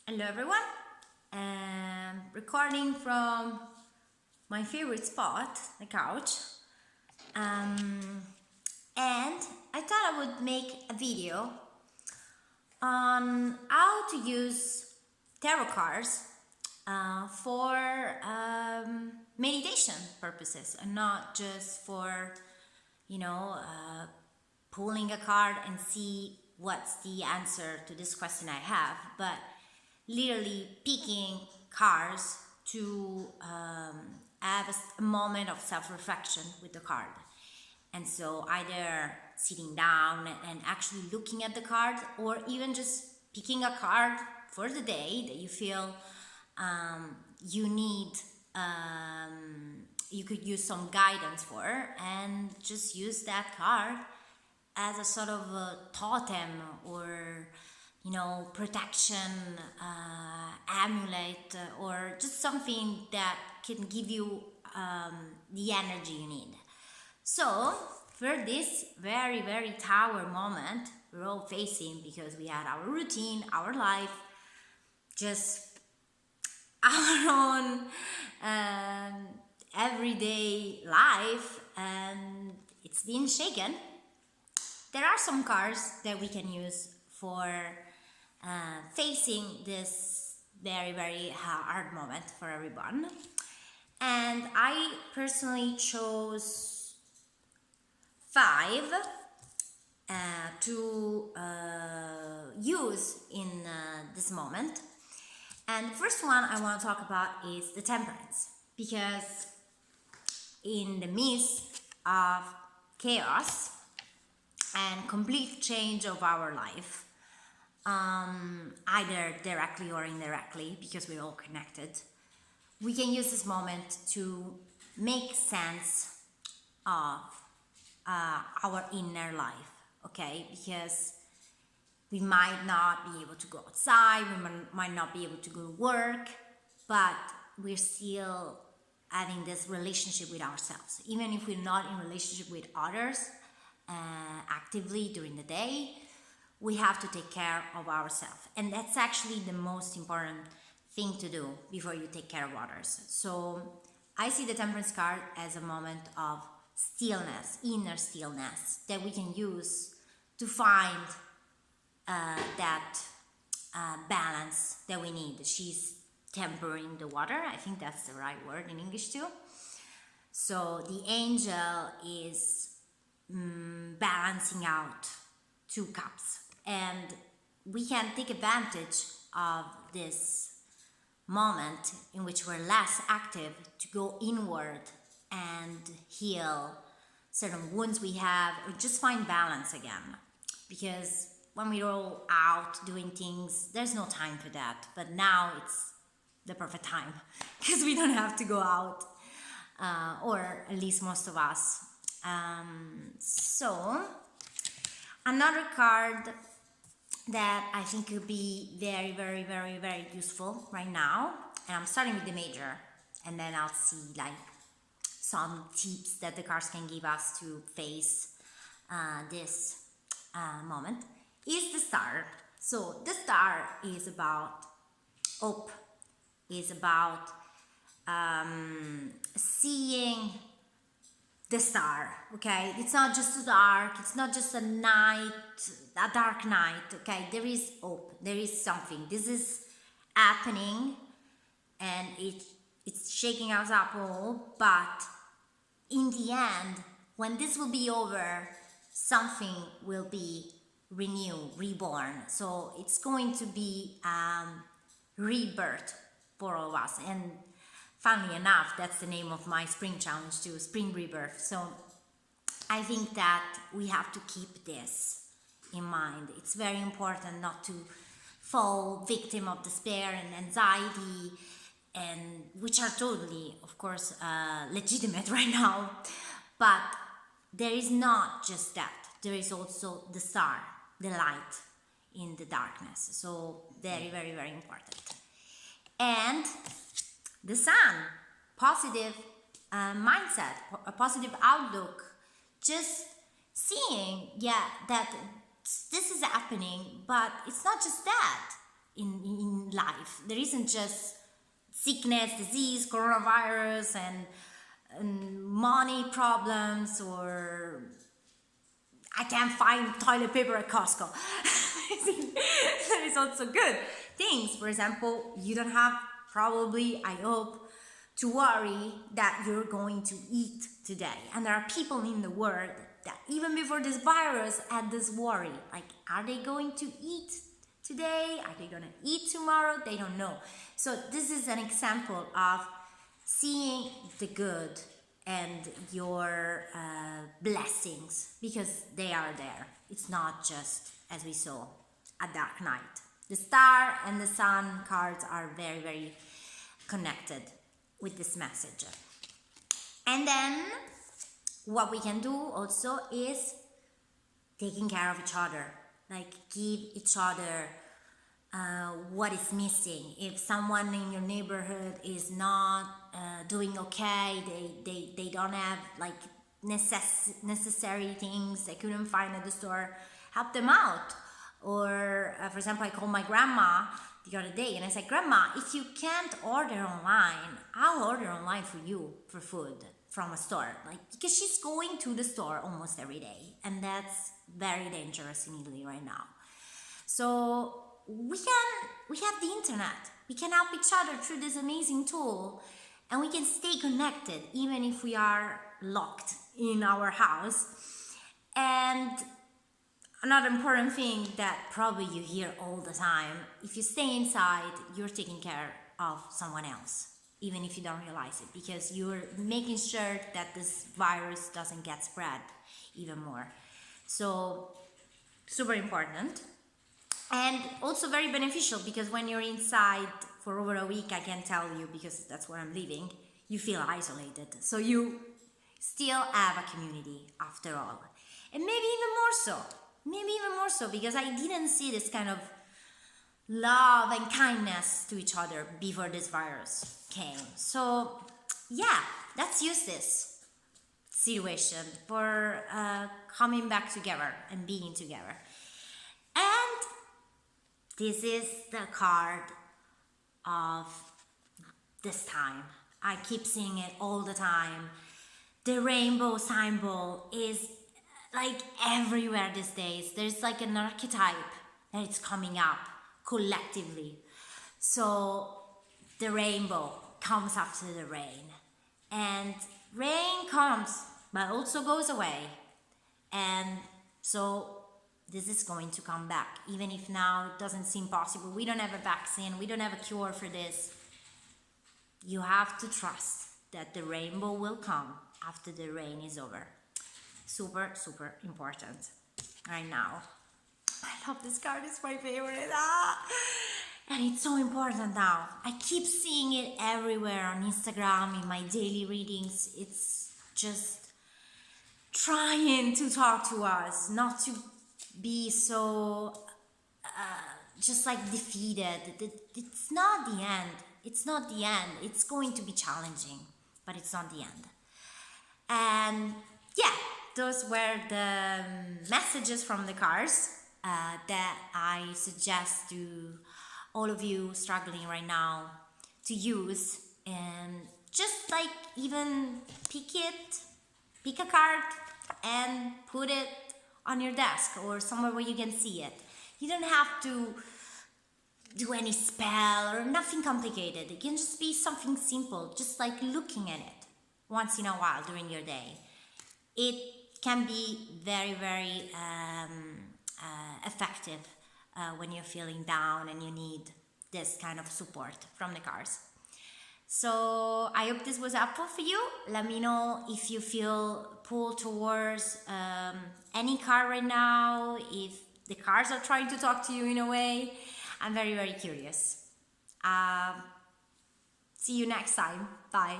Hello everyone, recording from my favorite spot, the couch, and I thought I would make a video on how to use tarot cards for meditation purposes and not just for, pulling a card and see what's the answer to this question I have, but literally picking cards to have a moment of self-reflection with the card. And so either sitting down and actually looking at the card, or even just picking a card for the day that you feel you need, you could use some guidance for, and just use that card as a sort of a totem or protection amulet, or just something that can give you the energy you need. So for this very, very tower moment we're all facing, because we had our routine, our life, just our own everyday life, and it's been shaken. There are some cards that we can use for facing this very, very hard moment for everyone. And I personally chose 5 to use in this moment. And the first one I want to talk about is the Temperance, because in the midst of chaos and complete change of our life, either directly or indirectly, because we're all connected, we can use this moment to make sense of our inner life, okay? Because we might not be able to go outside, we might not be able to go to work, but we're still having this relationship with ourselves. Even if we're not in relationship with others actively during the day, we have to take care of ourselves. And that's actually the most important thing to do before you take care of others. So I see the Temperance card as a moment of stillness, inner stillness, that we can use to find that balance that we need. She's tempering the water. I think that's the right word in English too. So the angel is balancing out 2 cups, and we can take advantage of this moment in which we're less active to go inward and heal certain wounds we have, or just find balance again. Because when we're all out doing things, there's no time for that, but now it's the perfect time because we don't have to go out, or at least most of us. So another card that I think could be very, very, very, very useful right now, and I'm starting with the Major, and then I'll see like some tips that the cards can give us to face this moment, is the Star. So the Star is about hope, is about seeing the star, okay? It's not just dark, it's not just a night, a dark night, okay? There is hope, there is something. This is happening, and it's shaking us up all, but in the end, when this will be over, something will be renewed, reborn. So it's going to be rebirth for all of us. And funnily enough, that's the name of my spring challenge too, Spring Rebirth. So I think that we have to keep this in mind. It's very important not to fall victim of despair and anxiety, and which are totally, of course, legitimate right now. But there is not just that. There is also the star, the light in the darkness. So very, very, very important. And the Sun, positive mindset, a positive outlook, just seeing, that this is happening, but it's not just that in life. There isn't just sickness, disease, coronavirus, and money problems, or I can't find toilet paper at Costco. There is also good things. For example, you don't have, probably, I hope, to worry that you're going to eat today. And there are people in the world that even before this virus had this worry, like, are they going to eat today? Are they going to eat tomorrow? They don't know. So this is an example of seeing the good and your blessings, because they are there. It's not just, as we saw, a dark night. The star and the sun cards are very, very connected with this message. And then what we can do also is taking care of each other, like give each other what is missing. If someone in your neighborhood is not doing okay, they don't have like necessary things they couldn't find at the store, help them out. Or for example, I called my grandma the other day and I said, Grandma, if you can't order online, I'll order online for you for food from a store, like, because she's going to the store almost every day, and that's very dangerous in Italy right now. So we have the internet, we can help each other through this amazing tool, and we can stay connected even if we are locked in our house. And another important thing that probably you hear all the time, if you stay inside, you're taking care of someone else, even if you don't realize it, because you're making sure that this virus doesn't get spread even more. So super important. And also very beneficial, because when you're inside for over a week, I can tell you, because that's where I'm living, you feel isolated. So you still have a community after all. And maybe even more so, because I didn't see this kind of love and kindness to each other before this virus came. So yeah, let's use this situation for coming back together and being together. And this is the card of this time. I keep seeing it all the time. The rainbow symbol is like everywhere these days. There's like an archetype that it's coming up collectively. So the rainbow comes after the rain. And rain comes, but also goes away. And so this is going to come back, even if now it doesn't seem possible. We don't have a vaccine, we don't have a cure for this. You have to trust that the rainbow will come after the rain is over. Super, super important right now. I love this card, it's my favorite. And it's so important now. I keep seeing it everywhere on Instagram, in my daily readings. It's just trying to talk to us, not to be so just like defeated. It's not the end. It's not the end. It's going to be challenging, but it's not the end. And yeah, those were the messages from the cards that I suggest to all of you struggling right now to use. And just like even pick a card and put it on your desk or somewhere where you can see it. You don't have to do any spell or nothing complicated. It can just be something simple, just like looking at it once in a while during your day. It can be very, very effective when you're feeling down and you need this kind of support from the cards. So I hope this was helpful for you. Let me know if you feel pulled towards any card right now, if the cards are trying to talk to you in a way. I'm very, very curious. See you next time. Bye.